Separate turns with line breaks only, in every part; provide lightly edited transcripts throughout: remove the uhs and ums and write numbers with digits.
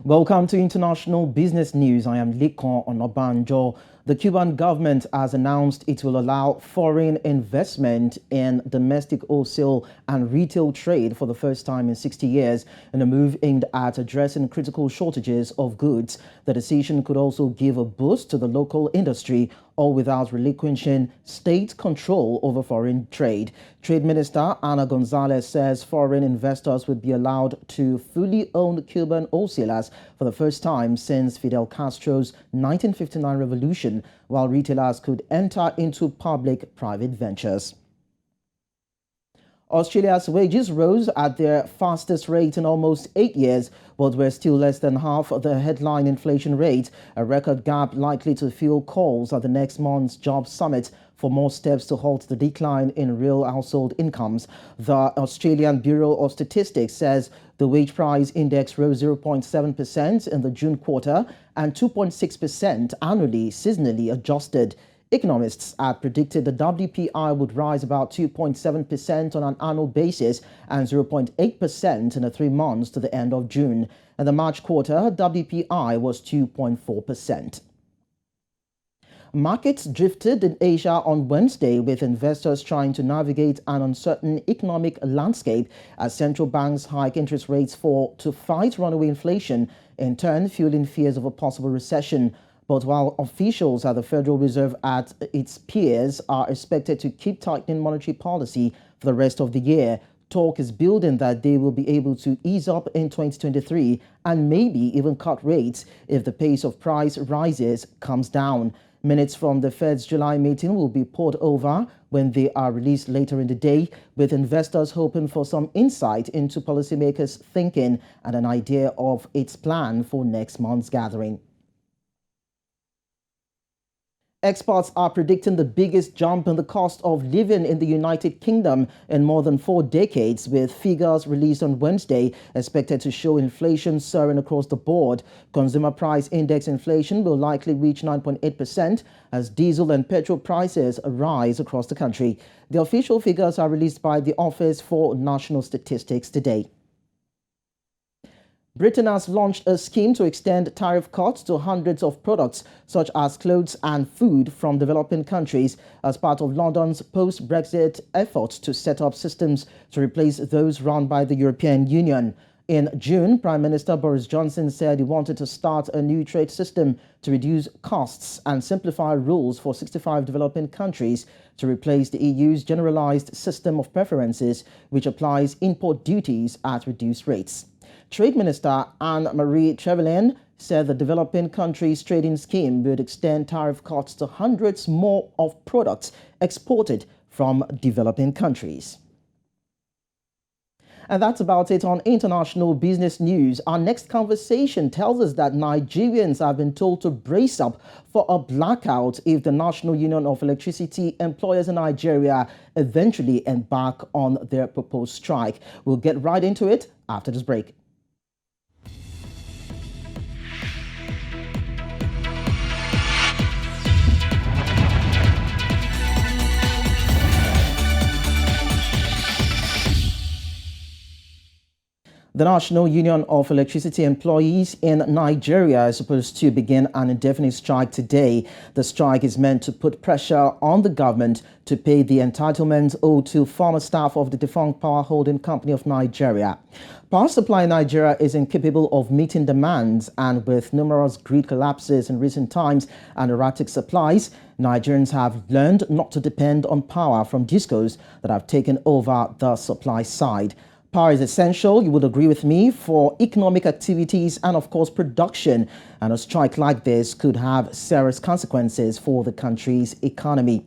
Welcome to International Business News. I am Lekan Onabanjo. The Cuban government has announced it will allow foreign investment in domestic wholesale and retail trade for the first time in 60 years in a move aimed at addressing critical shortages of goods. The decision could also give a boost to the local industry, all without relinquishing state control over foreign trade. Trade Minister Ana Gonzalez says foreign investors would be allowed to fully own Cuban wholesalers for the first time since Fidel Castro's 1959 revolution, while retailers could enter into public-private ventures. Australia's wages rose at their fastest rate in almost 8 years, but were still less than half the headline inflation rate, a record gap likely to fuel calls at the next month's jobs summit for more steps to halt the decline in real household incomes. The Australian Bureau of Statistics says the wage price index rose 0.7% in the June quarter and 2.6% annually, seasonally adjusted. Economists had predicted the WPI would rise about 2.7% on an annual basis and 0.8% in the 3 months to the end of June. In the March quarter, WPI was 2.4%. Markets drifted in Asia on Wednesday, with investors trying to navigate an uncertain economic landscape as central banks hike interest rates to fight runaway inflation, in turn fueling fears of a possible recession. But while officials at the Federal Reserve and its peers are expected to keep tightening monetary policy for the rest of the year, talk is building that they will be able to ease up in 2023 and maybe even cut rates if the pace of price rises comes down. Minutes from the Fed's July meeting will be poured over when they are released later in the day, with investors hoping for some insight into policymakers' thinking and an idea of its plan for next month's gathering. Experts are predicting the biggest jump in the cost of living in the United Kingdom in more than 4 decades, with figures released on Wednesday expected to show inflation soaring across the board. Consumer price index inflation will likely reach 9.8% as diesel and petrol prices rise across the country. The official figures are released by the Office for National Statistics today. Britain has launched a scheme to extend tariff cuts to hundreds of products, such as clothes and food, from developing countries as part of London's post-Brexit efforts to set up systems to replace those run by the European Union. In June, Prime Minister Boris Johnson said he wanted to start a new trade system to reduce costs and simplify rules for 65 developing countries to replace the EU's generalized system of preferences, which applies import duties at reduced rates. Trade Minister Anne-Marie Trevelyan said the developing countries trading scheme would extend tariff cuts to hundreds more of products exported from developing countries. And that's about it on International Business News. Our next conversation tells us that Nigerians have been told to brace up for a blackout if the National Union of Electricity Employers in Nigeria eventually embark on their proposed strike. We'll get right into it after this break. The National Union of Electricity Employees in Nigeria is supposed to begin an indefinite strike today. The strike is meant to put pressure on the government to pay the entitlements owed to former staff of the defunct Power Holding Company of Nigeria. Power supply in Nigeria is incapable of meeting demands, and with numerous grid collapses in recent times and erratic supplies, Nigerians have learned not to depend on power from discos that have taken over the supply side. Power is essential, you would agree with me, for economic activities and, of course, production. And a strike like this could have serious consequences for the country's economy.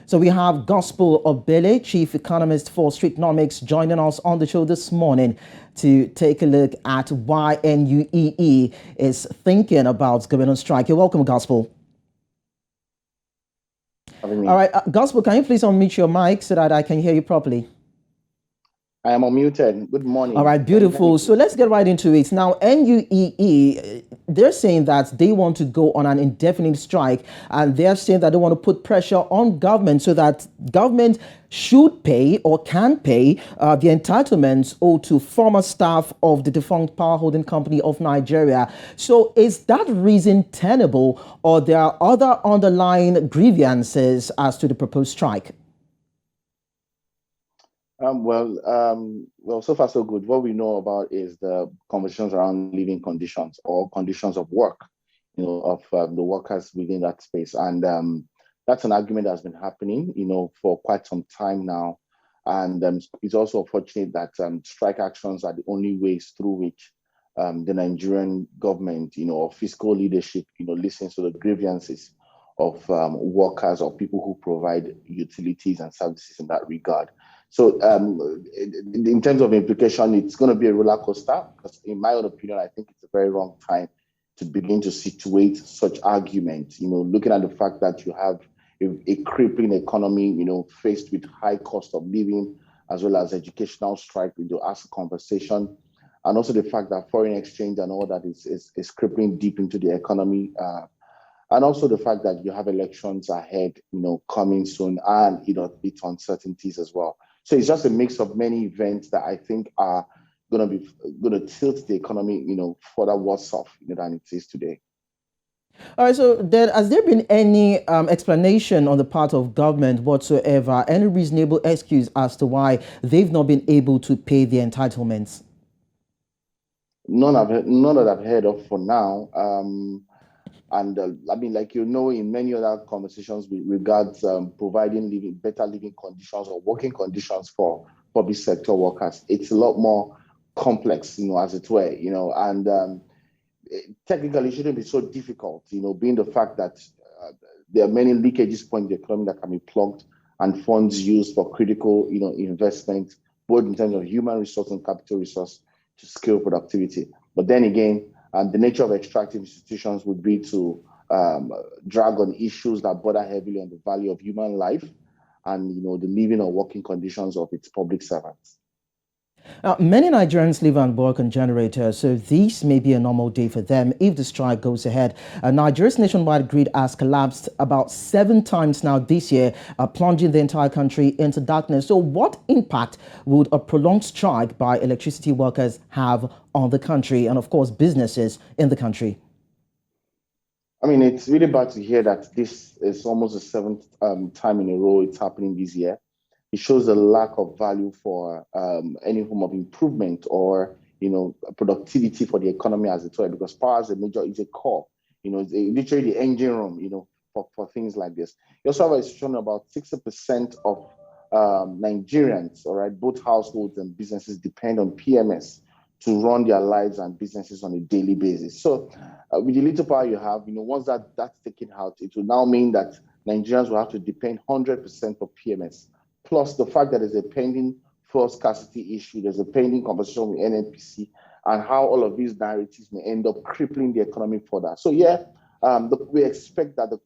So we have Gospel Obele, Chief Economist for Streetnomics, joining us on the show this morning to take a look at why NUEE is thinking about going on strike. You're welcome, Gospel. All right, Gospel, can you please unmute your mic so that I can hear you properly?
I am unmuted. Good
All
morning.
right,
Can you hear me,
beautiful. So
please?
let's get right into it. Now, NUEE, they're saying that they want to go on an indefinite strike, and they're saying that they want to put pressure on government so that government should pay or can pay the entitlements owed to former staff of the defunct power holding company of Nigeria. So is that reason tenable, or there are other underlying grievances as to the proposed strike?
Well, so far so good. What we know about is the conversations around living conditions or conditions of work, of the workers within that space, and that's an argument that's been happening, for quite some time now. And it's also unfortunate that strike actions are the only ways through which the Nigerian government, or fiscal leadership, listens to the grievances of workers or people who provide utilities and services in that regard. So, in terms of implication, it's going to be a roller coaster because, in my own opinion, I think it's a very wrong time to begin to situate such arguments. Looking at the fact that you have a crippling economy, faced with high cost of living as well as educational strike, to ask a conversation, and also the fact that foreign exchange and all that is crippling deep into the economy. And also the fact that you have elections ahead, coming soon, and its uncertainties as well. So it's just a mix of many events that I think are going to tilt the economy, further worse off, than it is today.
All right, so then has there been any explanation on the part of government whatsoever, any reasonable excuse as to why they've not been able to pay the entitlements?
None that I've heard of for now. And I mean, like, in many other conversations with regards providing better living conditions or working conditions for public sector workers, it's a lot more complex, as it were, and technically it shouldn't be so difficult, being the fact that there are many leakages points in the economy that can be plugged and funds used for critical, investment, both in terms of human resource and capital resource to scale productivity. But then again, the nature of extractive institutions would be to drag on issues that border heavily on the value of human life and the living or working conditions of its public servants.
Many Nigerians live and work on generators, so this may be a normal day for them if the strike goes ahead. Nigeria's nationwide grid has collapsed about 7 times now this year, plunging the entire country into darkness. So what impact would a prolonged strike by electricity workers have on the country and, of course, businesses in the country?
I mean, it's really bad to hear that this is almost the 7th time in a row it's happening this year. It shows a lack of value for any form of improvement or productivity for the economy as it were, because power is a core, it's literally the engine room, for things like this. You also have a situation about 60% of Nigerians, all right, both households and businesses depend on PMS to run their lives and businesses on a daily basis. So with the little power you have, once that's taken out, it will now mean that Nigerians will have to depend 100% for PMS. Plus the fact that there's a pending fuel scarcity issue, there's a pending conversation with NNPC, and how all of these narratives may end up crippling the economy further. So we expect that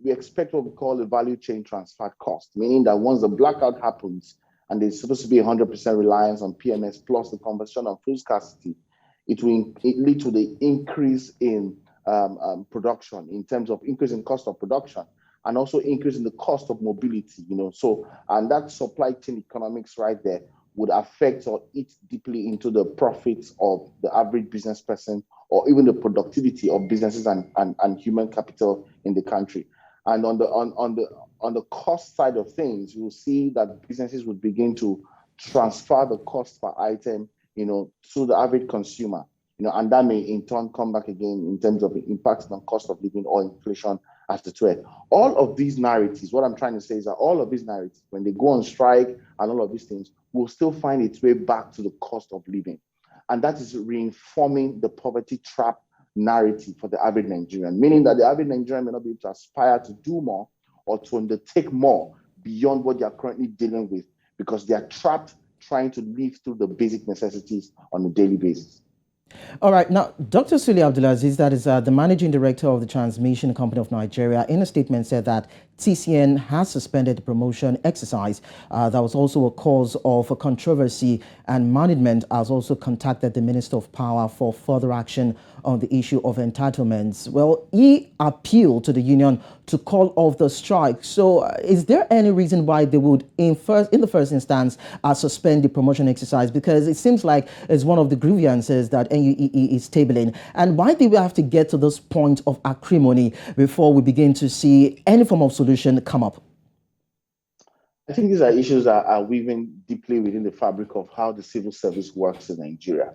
we expect what we call the value chain transfer cost, meaning that once the blackout happens and there's supposed to be 100% reliance on PMS plus the conversation on fuel scarcity, it lead to the increase in production in terms of increase in cost of production, and also increase in the cost of mobility, and that supply chain economics right there would affect or eat deeply into the profits of the average business person or even the productivity of businesses and human capital in the country. And on the cost side of things, you'll see that businesses would begin to transfer the cost per item, to the average consumer, and that may in turn come back again in terms of the impact on cost of living or inflation as the threat. All of these narratives, what I'm trying to say is that all of these narratives, when they go on strike and all of these things, will still find its way back to the cost of living. And that is reinforming the poverty trap narrative for the average Nigerian, meaning that the average Nigerian may not be able to aspire to do more or to undertake more beyond what they are currently dealing with because they are trapped trying to live through the basic necessities on a daily basis.
All right. Now, Dr. Suli Abdulaziz, that is the managing director of the Transmission Company of Nigeria, in a statement said that TCN has suspended the promotion exercise. That was also a cause of a controversy, and management has also contacted the Minister of Power for further action on the issue of entitlements. Well, he appealed to the union to call off the strike. So is there any reason why they would, in the first instance, suspend the promotion exercise? Because it seems like it's one of the grievances that NUEE is tabling. And why do we have to get to this point of acrimony before we begin to see any form of solution come up?
I think these are issues that are weaving deeply within the fabric of how the civil service works in Nigeria.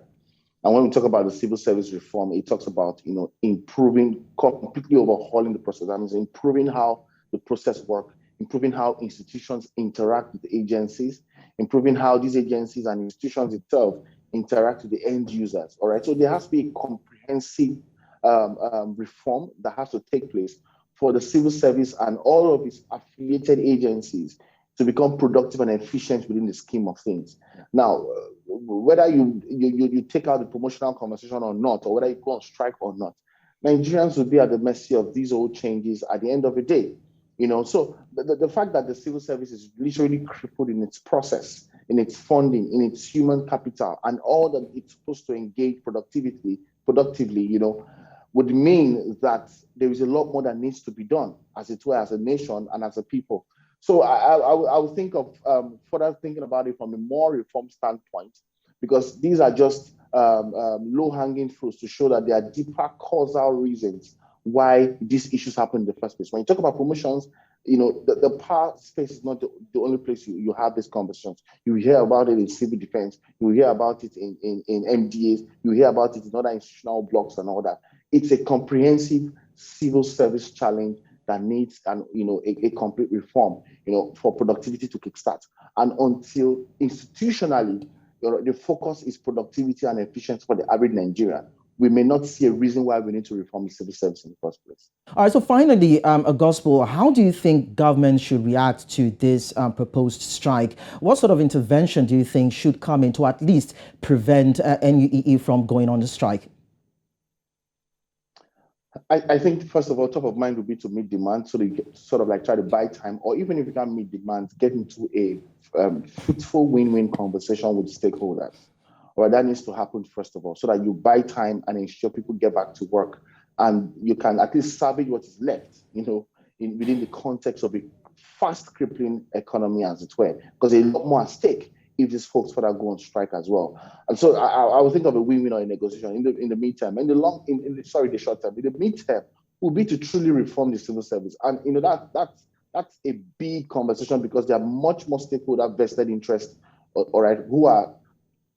And when we talk about the civil service reform, it talks about, improving, completely overhauling the process. That means improving how the process works, improving how institutions interact with the agencies, improving how these agencies and institutions itself interact with the end users. All right. So there has to be a comprehensive reform that has to take place for the civil service and all of its affiliated agencies to become productive and efficient within the scheme of things. Now, whether you take out the promotional conversation or not, or whether you go on strike or not, Nigerians will be at the mercy of these old changes at the end of the day. So the fact that the civil service is literally crippled in its process, in its funding, in its human capital, and all that it's supposed to engage productively, would mean that there is a lot more that needs to be done, as it were, as a nation and as a people. So I would think of further thinking about it from a more reform standpoint, because these are just low-hanging fruits to show that there are deeper causal reasons why these issues happen in the first place. When you talk about promotions, the power space is not the only place you have these conversations. You hear about it in civil defense, you hear about it in MDAs, you hear about it in other institutional blocks and all that. It's a comprehensive civil service challenge that needs a complete reform, for productivity to kickstart. And until institutionally, the focus is productivity and efficiency for the average Nigerian, we may not see a reason why we need to reform the civil service in the first place.
All right, so finally, Gospel, how do you think government should react to this proposed strike? What sort of intervention do you think should come in to at least prevent NUEE from going on the strike?
I think, first of all, top of mind would be to meet demand, so that you get sort of like try to buy time, or even if you can't meet demand, get into a fruitful win-win conversation with stakeholders. Or that needs to happen, first of all, so that you buy time and ensure people get back to work, and you can at least salvage what is left, within the context of a fast crippling economy, as it were, because there's a lot more at stake if these folks further go on strike as well. And so I would think of a win-win or a negotiation in the midterm. The short term. In the midterm would be to truly reform the civil service. And that's a big conversation, because there are much more stakeholder vested interest, all right, who are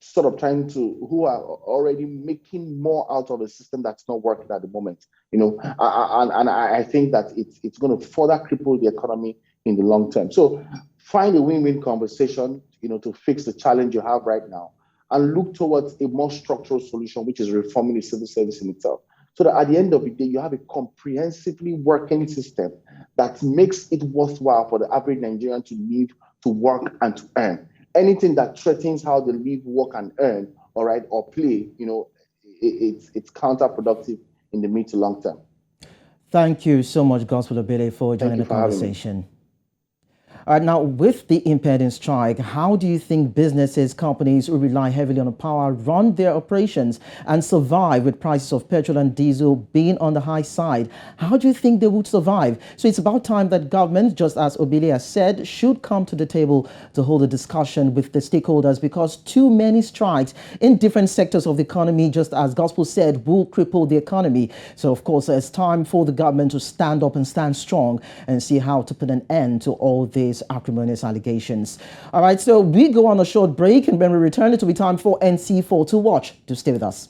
sort of who are already making more out of a system that's not working at the moment. And I think that it's going to further cripple the economy in the long term. So find a win-win conversation, to fix the challenge you have right now, and look towards a more structural solution, which is reforming the civil service in itself. So that at the end of the day, you have a comprehensively working system that makes it worthwhile for the average Nigerian to live, to work, and to earn. Anything that threatens how they live, work, and earn, all right, or play, it's counterproductive in the mid to long term.
Thank you so much, Gospel Obele, for joining the conversation. All right, now, with the impending strike, how do you think businesses, companies who rely heavily on power run their operations and survive with prices of petrol and diesel being on the high side? How do you think they would survive? So it's about time that government, just as Obele has said, should come to the table to hold a discussion with the stakeholders, because too many strikes in different sectors of the economy, just as Gospel said, will cripple the economy. So, of course, it's time for the government to stand up and stand strong and see how to put an end to all these acrimonious allegations. All right, so we go on a short break, and when we return, it will be time for NC4 to watch. Do stay with us.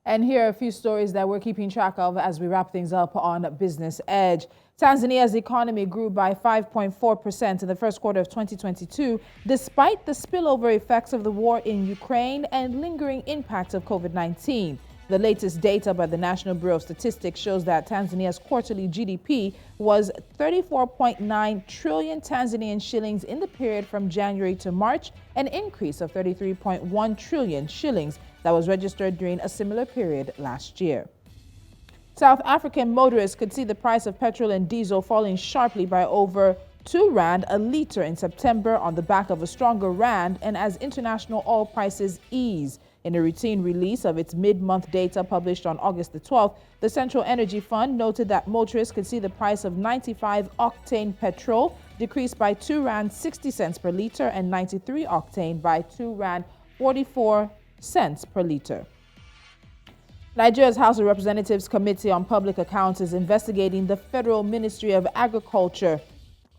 And here are a few stories that we're keeping track of as we wrap things up on Business Edge. Tanzania's economy grew by 5.4% in the first quarter of 2022, despite the spillover effects of the war in Ukraine and lingering impacts of COVID-19. The latest data by the National Bureau of Statistics shows that Tanzania's quarterly GDP was 34.9 trillion Tanzanian shillings in the period from January to March, an increase of 33.1 trillion shillings that was registered during a similar period last year. South African motorists could see the price of petrol and diesel falling sharply by over 2 rand a litre in September on the back of a stronger rand and as international oil prices ease. In a routine release of its mid-month data published on August the 12th, the Central Energy Fund noted that motorists could see the price of 95-octane petrol decrease by 2 rand 60 cents per litre and 93-octane by 2 rand 44 cents per litre. Nigeria's House of Representatives Committee on Public Accounts is investigating the Federal Ministry of Agriculture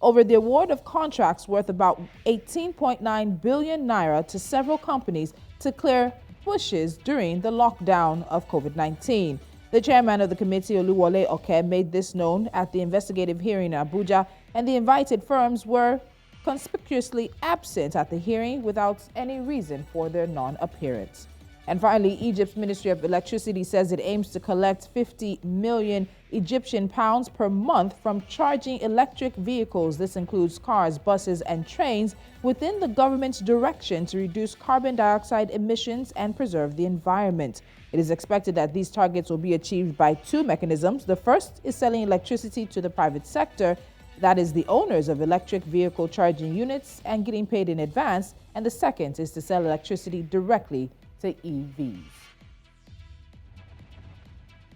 over the award of contracts worth about 18.9 billion naira to several companies to clear bushes during the lockdown of COVID-19. The chairman of the committee, Oluwole Oke, made this known at the investigative hearing in Abuja, and the invited firms were conspicuously absent at the hearing without any reason for their non-appearance. And finally, Egypt's Ministry of Electricity says it aims to collect 50 million Egyptian pounds per month from charging electric vehicles. This includes cars, buses, and trains within the government's direction to reduce carbon dioxide emissions and preserve the environment. It is expected that these targets will be achieved by 2 mechanisms. The first is selling electricity to the private sector, that is the owners of electric vehicle charging units, and getting paid in advance. And the second is to sell electricity directly to EVs.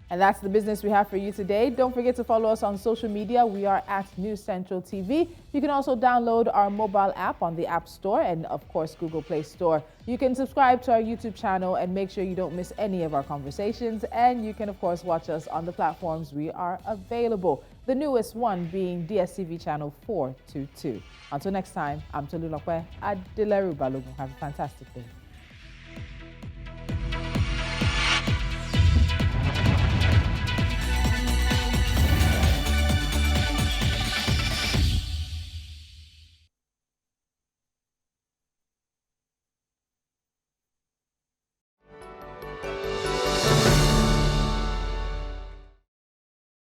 And that's the business we have for you today. Don't forget to follow us on social media. We are at News Central TV. You can also download our mobile app on the App Store and, of course, Google Play Store. You can subscribe to our YouTube channel and make sure you don't miss any of our conversations. And you can, of course, watch us on the platforms we are available. The newest one being DSTV channel 422. Until next time, I'm Tolu Lokwe Adeleru Balogun. Have a fantastic day.